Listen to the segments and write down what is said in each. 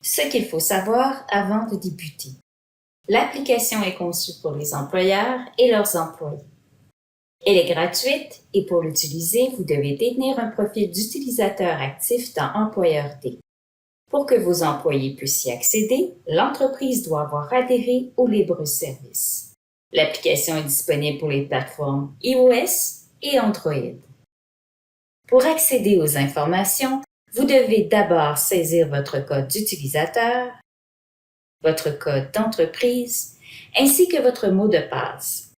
Ce qu'il faut savoir avant de débuter. L'application est conçue pour les employeurs et leurs employés. Elle est gratuite et pour l'utiliser, vous devez détenir un profil d'utilisateur actif dans Employeur D. Pour que vos employés puissent y accéder, l'entreprise doit avoir adhéré au libre service. L'application est disponible pour les plateformes iOS et Android. Pour accéder aux informations, vous devez d'abord saisir votre code d'utilisateur, votre code d'entreprise, ainsi que votre mot de passe.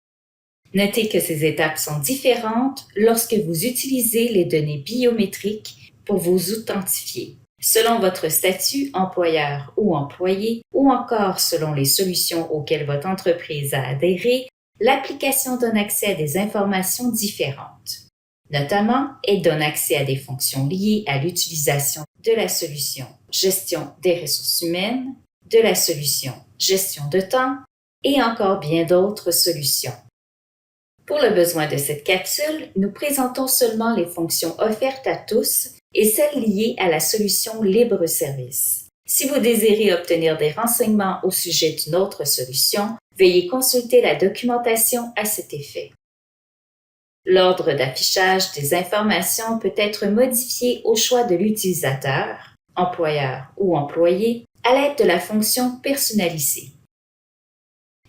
Notez que ces étapes sont différentes lorsque vous utilisez les données biométriques pour vous authentifier. Selon votre statut employeur ou employé, ou encore selon les solutions auxquelles votre entreprise a adhéré, l'application donne accès à des informations différentes. Notamment, elle donne accès à des fonctions liées à l'utilisation de la solution gestion des ressources humaines, de la solution gestion de temps et encore bien d'autres solutions. Pour le besoin de cette capsule, nous présentons seulement les fonctions offertes à tous et celles liées à la solution libre service. Si vous désirez obtenir des renseignements au sujet d'une autre solution, veuillez consulter la documentation à cet effet. L'ordre d'affichage des informations peut être modifié au choix de l'utilisateur, employeur ou employé, à l'aide de la fonction personnalisée.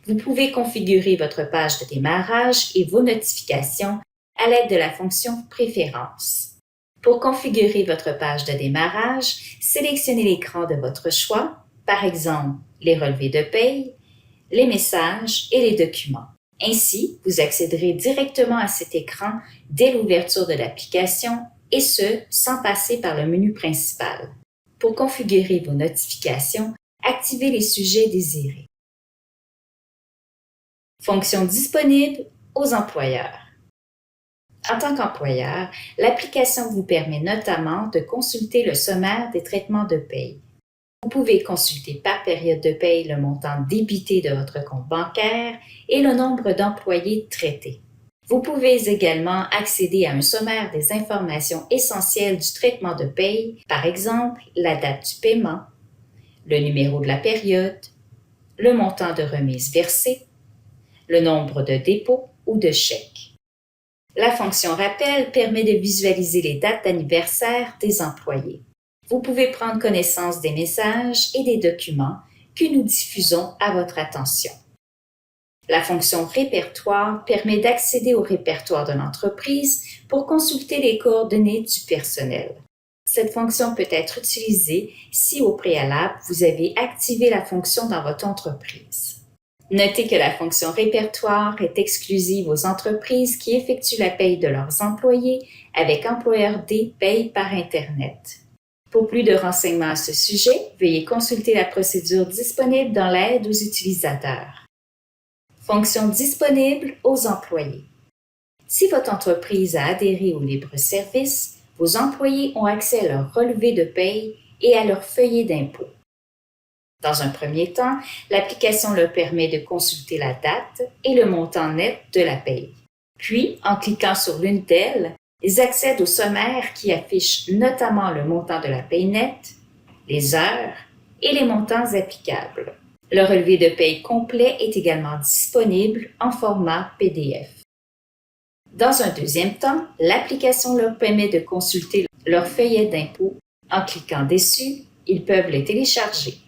Vous pouvez configurer votre page de démarrage et vos notifications à l'aide de la fonction Préférences. Pour configurer votre page de démarrage, sélectionnez l'écran de votre choix, par exemple les relevés de paye, les messages et les documents. Ainsi, vous accéderez directement à cet écran dès l'ouverture de l'application et ce, sans passer par le menu principal. Pour configurer vos notifications, activez les sujets désirés. Fonctions disponibles aux employeurs. En tant qu'employeur, l'application vous permet notamment de consulter le sommaire des traitements de paye. Vous pouvez consulter par période de paye le montant débité de votre compte bancaire et le nombre d'employés traités. Vous pouvez également accéder à un sommaire des informations essentielles du traitement de paye, par exemple la date du paiement, le numéro de la période, le montant de remise versée, le nombre de dépôts ou de chèques. La fonction rappel permet de visualiser les dates d'anniversaire des employés. Vous pouvez prendre connaissance des messages et des documents que nous diffusons à votre attention. La fonction répertoire permet d'accéder au répertoire de l'entreprise pour consulter les coordonnées du personnel. Cette fonction peut être utilisée si au préalable vous avez activé la fonction dans votre entreprise. Notez que la fonction répertoire est exclusive aux entreprises qui effectuent la paye de leurs employés avec Employeur D Paye par Internet. Pour plus de renseignements à ce sujet, veuillez consulter la procédure disponible dans l'aide aux utilisateurs. Fonctions disponibles aux employés. Si votre entreprise a adhéré au libre service, vos employés ont accès à leur relevé de paye et à leur feuillet d'impôt. Dans un premier temps, l'application leur permet de consulter la date et le montant net de la paye. Puis, en cliquant sur l'une d'elles, ils accèdent au sommaire qui affiche notamment le montant de la paye nette, les heures et les montants applicables. Le relevé de paye complet est également disponible en format PDF. Dans un deuxième temps, l'application leur permet de consulter leur feuillet d'impôt. En cliquant dessus, ils peuvent le télécharger.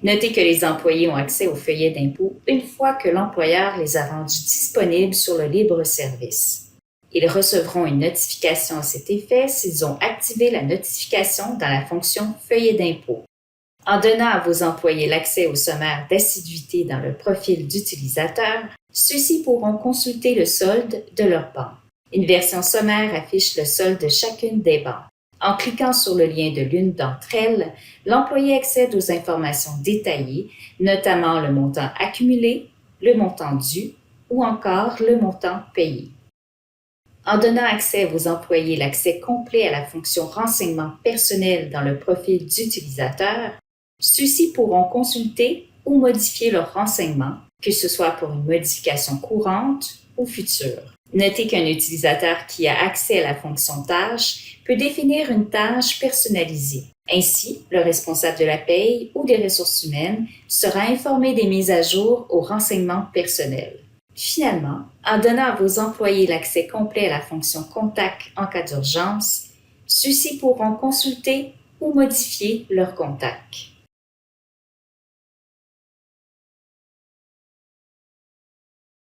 Notez que les employés ont accès au feuillet d'impôt une fois que l'employeur les a rendus disponibles sur le libre service. Ils recevront une notification à cet effet s'ils ont activé la notification dans la fonction feuillet d'impôt. En donnant à vos employés l'accès au sommaire d'assiduité dans le profil d'utilisateur, ceux-ci pourront consulter le solde de leur banque. Une version sommaire affiche le solde de chacune des banques. En cliquant sur le lien de l'une d'entre elles, l'employé accède aux informations détaillées, notamment le montant accumulé, le montant dû ou encore le montant payé. En donnant accès à vos employés l'accès complet à la fonction renseignement personnel dans le profil d'utilisateur, ceux-ci pourront consulter ou modifier leurs renseignements, que ce soit pour une modification courante ou future. Notez qu'un utilisateur qui a accès à la fonction tâche peut définir une tâche personnalisée. Ainsi, le responsable de la paye ou des ressources humaines sera informé des mises à jour aux renseignements personnels. Finalement, en donnant à vos employés l'accès complet à la fonction Contact en cas d'urgence, ceux-ci pourront consulter ou modifier leurs contacts.